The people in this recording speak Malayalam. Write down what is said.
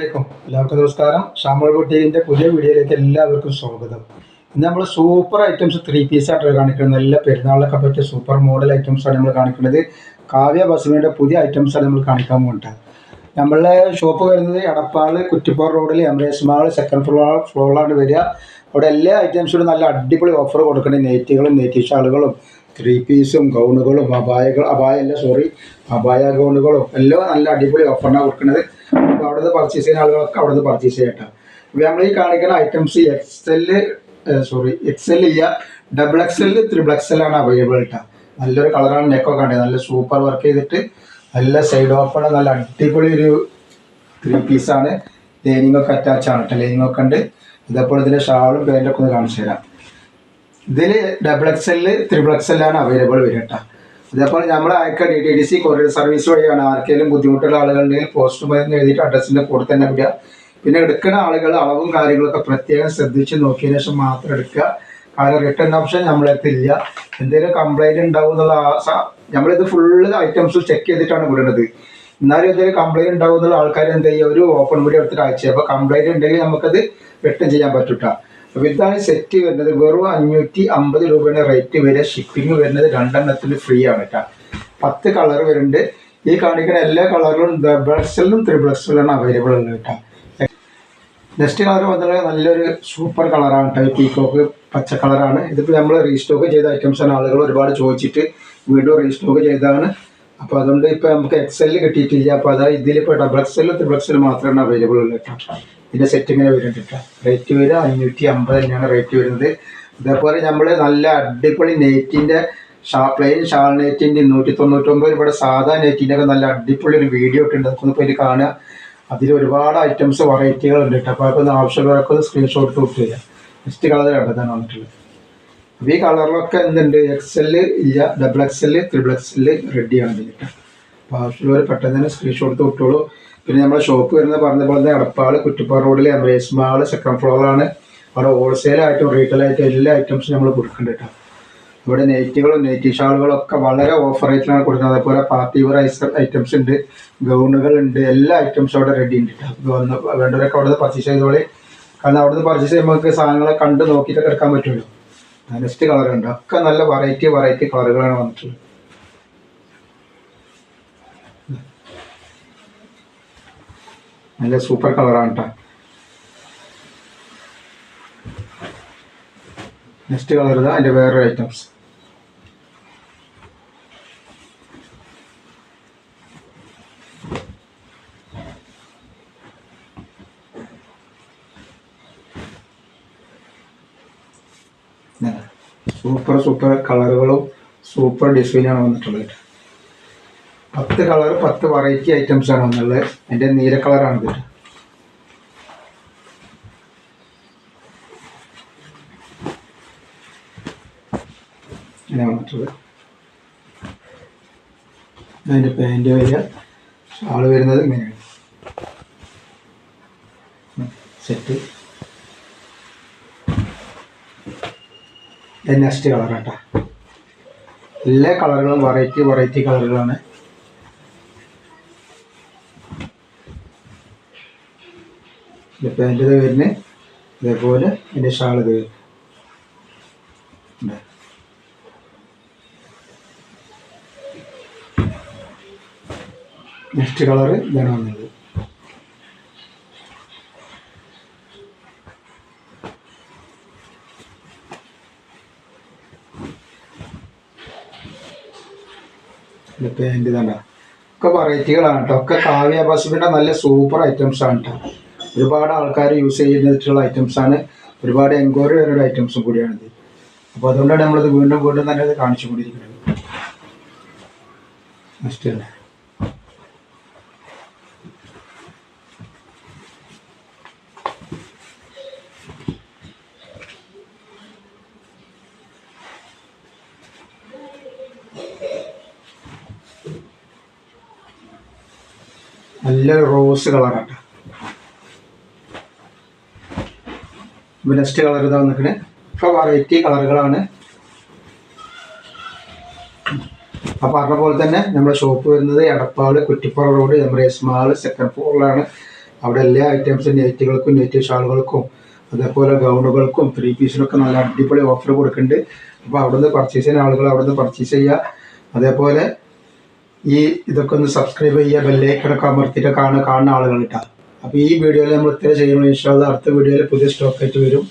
എല്ലാവർക്കും നമസ്കാരം. ഷാമോൾ ബൊട്ടീക്കിൻ്റെ പുതിയ വീഡിയോയിലേക്ക് എല്ലാവർക്കും സ്വാഗതം. ഇന്ന് നമ്മൾ സൂപ്പർ ഐറ്റംസ് 3 പീസ് ആയിട്ട് കാണിക്കുന്നത്. നല്ല പെരുന്നാളിലൊക്കെ പറ്റിയ സൂപ്പർ മോഡൽ ഐറ്റംസാണ് നമ്മൾ കാണിക്കുന്നത്. കാവ്യ ബസ്മിയുടെ പുതിയ ഐറ്റംസാണ് നമ്മൾ കാണിക്കാൻ പോകുന്നത്. നമ്മളുടെ ഷോപ്പ് വരുന്നത് എടപ്പാൾ കുറ്റിപ്പാറ റോഡിൽ എംറേസ് മാൾ സെക്കൻഡ് ഫ്ലോറിലാണ് വരിക. അവിടെ എല്ലാ ഐറ്റംസിനും നല്ല അടിപൊളി ഓഫർ കൊടുക്കുന്നത്. നെയ്റ്റികളും നെയ്റ്റി ഷാളുകളും 3 പീസും ഗൗണുകളും അബായ ഗൗണുകളും എല്ലാം നല്ല അടിപൊളി ഓഫറിനാണ് കൊടുക്കുന്നത്. അപ്പോൾ അവിടുന്ന് പർച്ചേസ് ചെയ്യുന്ന ആളുകളൊക്കെ അവിടുന്ന് പർച്ചേസ് ചെയ്യട്ടെ. അപ്പോൾ നമ്മൾ ഈ കാണിക്കുന്ന ഐറ്റംസ് എക്സെൽ ഇല്ല, XXL, XXL ആണ് അവൈലബിൾ കേട്ടോ. നല്ലൊരു കളറാണ്. നെക്കൊക്കെ ഉണ്ട്, നല്ല സൂപ്പർ വർക്ക് ചെയ്തിട്ട് നല്ല സൈഡ് ഓപ്പൺ, നല്ല അടിപൊളി ഒരു 3 പീസാണ്. ലൈനിങ്ങൊക്കെ അറ്റാച്ച് ആണ് കേട്ടോ. ലൈനിങ്ങൊക്കെ ഉണ്ട്. ഇതേപോലെ ഇതിൻ്റെ ഷാളും പാൻറ്റൊക്കെ ഒന്ന് കാണിച്ചു തരാം. ഇതിൽ XXL, XXL ആണ് അവൈലബിൾ വരിക കേട്ടോ. അതേപോലെ നമ്മൾ അയക്കുക DTDC കൊറിയർ സർവീസ് വഴിയാണ്. ആർക്കെങ്കിലും ബുദ്ധിമുട്ടുള്ള ആളുകളുണ്ടെങ്കിൽ പോസ്റ്റ് മരുന്ന് എഴുതിയിട്ട് അഡ്രസ്സിൻ്റെ കൂടെ തന്നെ വിടുക. പിന്നെ എടുക്കുന്ന ആളുകൾ അളവും കാര്യങ്ങളൊക്കെ പ്രത്യേകം ശ്രദ്ധിച്ച് നോക്കിയതിന് ശേഷം മാത്രം എടുക്കുക. കാരണം റിട്ടേൺ ഓപ്ഷൻ നമ്മളെത്തില്ല. എന്തെങ്കിലും കംപ്ലൈൻറ്റ് ഉണ്ടാവും എന്നുള്ള നമ്മളിത് ഫുള്ള് ഐറ്റംസ് ചെക്ക് ചെയ്തിട്ടാണ് വിടുന്നത്. എന്നാലും എന്തെങ്കിലും കംപ്ലൈൻറ്റ് ഉണ്ടാവും എന്നുള്ള ആൾക്കാർ എന്ത് ചെയ്യുക, ഒരു ഓപ്പൺ വീഡിയോ എടുത്തിട്ട് അയച്ചു. അപ്പോൾ കംപ്ലൈൻറ്റ് ഉണ്ടെങ്കിൽ നമുക്കത് റിട്ടേൺ ചെയ്യാൻ പറ്റൂട്ടോ. അപ്പോൾ ഇതാണ് സെറ്റ് വരുന്നത്. വെറും 550 രൂപയാണ് റേറ്റ് വരിക. ഷിപ്പിംഗ് വരുന്നത് 2 എണ്ണത്തിന് ഫ്രീ ആണ് കേട്ടോ. 10 കളർ വരുന്നുണ്ട്. ഈ കാണിക്കുന്ന എല്ലാ കളറിലും XXL, XXL ആണ് അവൈലബിൾ ഉള്ളത് കേട്ടോ. നെക്സ്റ്റ് കളർ വന്നത് നല്ലൊരു സൂപ്പർ കളറാണ് കേട്ടോ. പീക്കോക്ക് പച്ച കളറാണ്. ഇതിപ്പോൾ നമ്മൾ റീസ്റ്റോക്ക് ചെയ്ത ഐറ്റംസാണ്. ആളുകൾ ഒരുപാട് ചോദിച്ചിട്ട് വീണ്ടും റീസ്റ്റോക്ക് ചെയ്തതാണ്. അപ്പോൾ അതുകൊണ്ട് ഇപ്പോൾ നമുക്ക് XL കിട്ടിയിട്ടില്ല. അപ്പോൾ അതായത് ഇതിലിപ്പോൾ XXL, XXL മാത്രമാണ് അവൈലബിൾ ഉള്ളത് കേട്ടോ. ഇതിൻ്റെ സെറ്റ് ഇങ്ങനെ വരുന്നുണ്ട് കേട്ടോ. റേറ്റ് വരിക 550 തന്നെയാണ് റേറ്റ് വരുന്നത്. അതേപോലെ നമ്മൾ നല്ല അടിപൊളി നെയ്റ്റിൻ്റെ പ്ലെയിൻ ഷാൾ നെയ്റ്റിൻ്റെ 199 രൂപയുടെ സാധാ നെയ്റ്റിൻ്റെ ഒക്കെ നല്ല അടിപൊളി ഒരു വീഡിയോ ഇട്ടുണ്ട്. അതൊക്കെ ഒന്ന് പോയി കാണുക. അതിൽ ഒരുപാട് ഐറ്റംസ് വെറൈറ്റികളുണ്ട് കേട്ടോ. അപ്പോൾ അതൊക്കെ ആവശ്യമുള്ളവരൊക്കെ ഒന്ന് സ്ക്രീൻഷോട്ട് ഔട്ട് ചെയ്യുക. നെക്സ്റ്റ് കളർ കണ്ടതാണ് വന്നിട്ടുള്ളത്. അപ്പോൾ ഈ കളറിലൊക്കെ എന്തുണ്ട്, XL ഇല്ല, XXL, XXL റെഡിയാണ് ഇതിന് കേട്ടോ. അപ്പോൾ ആവശ്യമുള്ളവർ പെട്ടെന്ന് തന്നെ സ്ക്രീൻഷോട്ട് തൊട്ടോളൂ. പിന്നെ നമ്മുടെ ഷോപ്പ് വരുന്നത് പറഞ്ഞ പോലെ തന്നെ എടപ്പാൾ കുറ്റിപ്പാറ റോഡിൽ എംറേസ് മാൾ സെക്കൻഡ് ഫ്ലോറിലാണ്. അവിടെ ഹോൾസെയിലായിട്ടും റീറ്റെയിലായിട്ടും എല്ലാ ഐറ്റംസും നമ്മൾ കൊടുക്കുന്നുണ്ട് കേട്ടോ. ഇവിടെ നെയ്റ്റുകളും നെയ്റ്റി ഷാളുകളും ഒക്കെ വളരെ ഓഫർ റേറ്റിലാണ് കൊടുക്കുന്നത്. അതേപോലെ പാർട്ടി വെയർ ഐറ്റംസ് ഉണ്ട്, ഗൗണുകളുണ്ട്, എല്ലാ ഐറ്റംസും അവിടെ റെഡി ഉണ്ട് കേട്ടോ. വേണ്ടവരൊക്കെ അവിടെ നിന്ന് പർച്ചേസ് ചെയ്തോളി. കാരണം അവിടെ നിന്ന് പർച്ചേസ് ചെയ്യുമ്പോൾ നമുക്ക് സാധനങ്ങളെ കണ്ട് നോക്കിയിട്ടൊക്കെ എടുക്കാൻ പറ്റുമല്ലോ. നെക്സ്റ്റ് കളറുണ്ട്. ഒക്കെ നല്ല വെറൈറ്റി കളറുകളാണ് വന്നിട്ടുള്ളത്. നല്ല സൂപ്പർ കളറാണ് കേട്ടോ. നെക്സ്റ്റ് കളർ ഇതാ അതിൻ്റെ വേറൊരു ഐറ്റംസ്. സൂപ്പർ കളറുകളും സൂപ്പർ ഡിസൈനാണ് വന്നിട്ടുള്ളത്. 10 കളർ 10 വെറൈറ്റി ഐറ്റംസ് ആണ് വന്നുള്ളത്. എൻ്റെ നീല കളറാണ് ഇത്. ഇങ്ങനെ വന്നിട്ടുള്ളത്. അതിൻ്റെ പാൻറ് വരിക, ഷാള് വരുന്നത് ഇങ്ങനെയാണ്. സെറ്റ്. നെക്സ്റ്റ് കളർ കേട്ടോ. എല്ലാ കളറുകളും വെറൈറ്റി കളറുകളാണ്. പാൻറ് ഇത് വരുന്നത് ഇതേപോലെ. എൻ്റെ ഷാൾ ഇത് വരും. നെക്സ്റ്റ് കളർ ഇതാണ് വന്നത്. പാൻറ് ഇതാണ്ട. ഒക്കെ വെറൈറ്റികളാണ് കേട്ടോ. ഒക്കെ കാവ്യ ബസ്മിൻ്റെ നല്ല സൂപ്പർ ഐറ്റംസ് ആണ് കേട്ടോ. ഒരുപാട് ആൾക്കാർ യൂസ് ചെയ്യുന്നിട്ടുള്ള ഐറ്റംസാണ്. ഒരുപാട് എൻക്വയറി വരുന്ന ഐറ്റംസും കൂടിയാണിത്. അപ്പോൾ അതുകൊണ്ടാണ് നമ്മളിത് വീണ്ടും തന്നെ ഇത് കാണിച്ചു കൊണ്ടിരിക്കുന്നത്. നെക്സ്റ്റ് തന്നെ നല്ല റോസ് കളറാണ്. നെക്സ്റ്റ് കളർ ഇതാ വന്നിട്ട്. ഒക്കെ വെറൈറ്റി കളറുകളാണ്. അപ്പോൾ പറഞ്ഞ പോലെ തന്നെ നമ്മുടെ ഷോപ്പ് വരുന്നത് എടപ്പാൾ കുറ്റിപ്പാറ റോഡ് എംറേസ് മാൾ സെക്കൻഡ് ഫ്ലോറിലാണ്. അവിടെ എല്ലാ ഐറ്റംസും നെറ്റുകൾക്കും നെറ്റ് ഷാളുകൾക്കും അതേപോലെ ഗൗണുകൾക്കും 3 പീസിനൊക്കെ നല്ല അടിപൊളി ഓഫർ കൊടുക്കുന്നുണ്ട്. അപ്പോൾ അവിടുന്ന് പർച്ചേസ് ചെയ്യുന്ന ആളുകൾ അവിടുന്ന് പർച്ചേസ് ചെയ്യുക. അതേപോലെ ഇതൊക്കെ ഒന്ന് സബ്സ്ക്രൈബ് ചെയ്യുക, ബെല്ലൈക്കണൊക്കെ അമർത്തിയിട്ട് കാണുന്ന ആളുകൾ കിട്ടാം. അപ്പോൾ ഈ വീഡിയോയിൽ നമ്മൾ ഇത്ര ചെയ്യുമ്പോൾ ഇൻഷാ അല്ലാഹ് അടുത്ത വീഡിയോയിൽ പുതിയ സ്റ്റോക്ക് ആയിട്ട് വരും.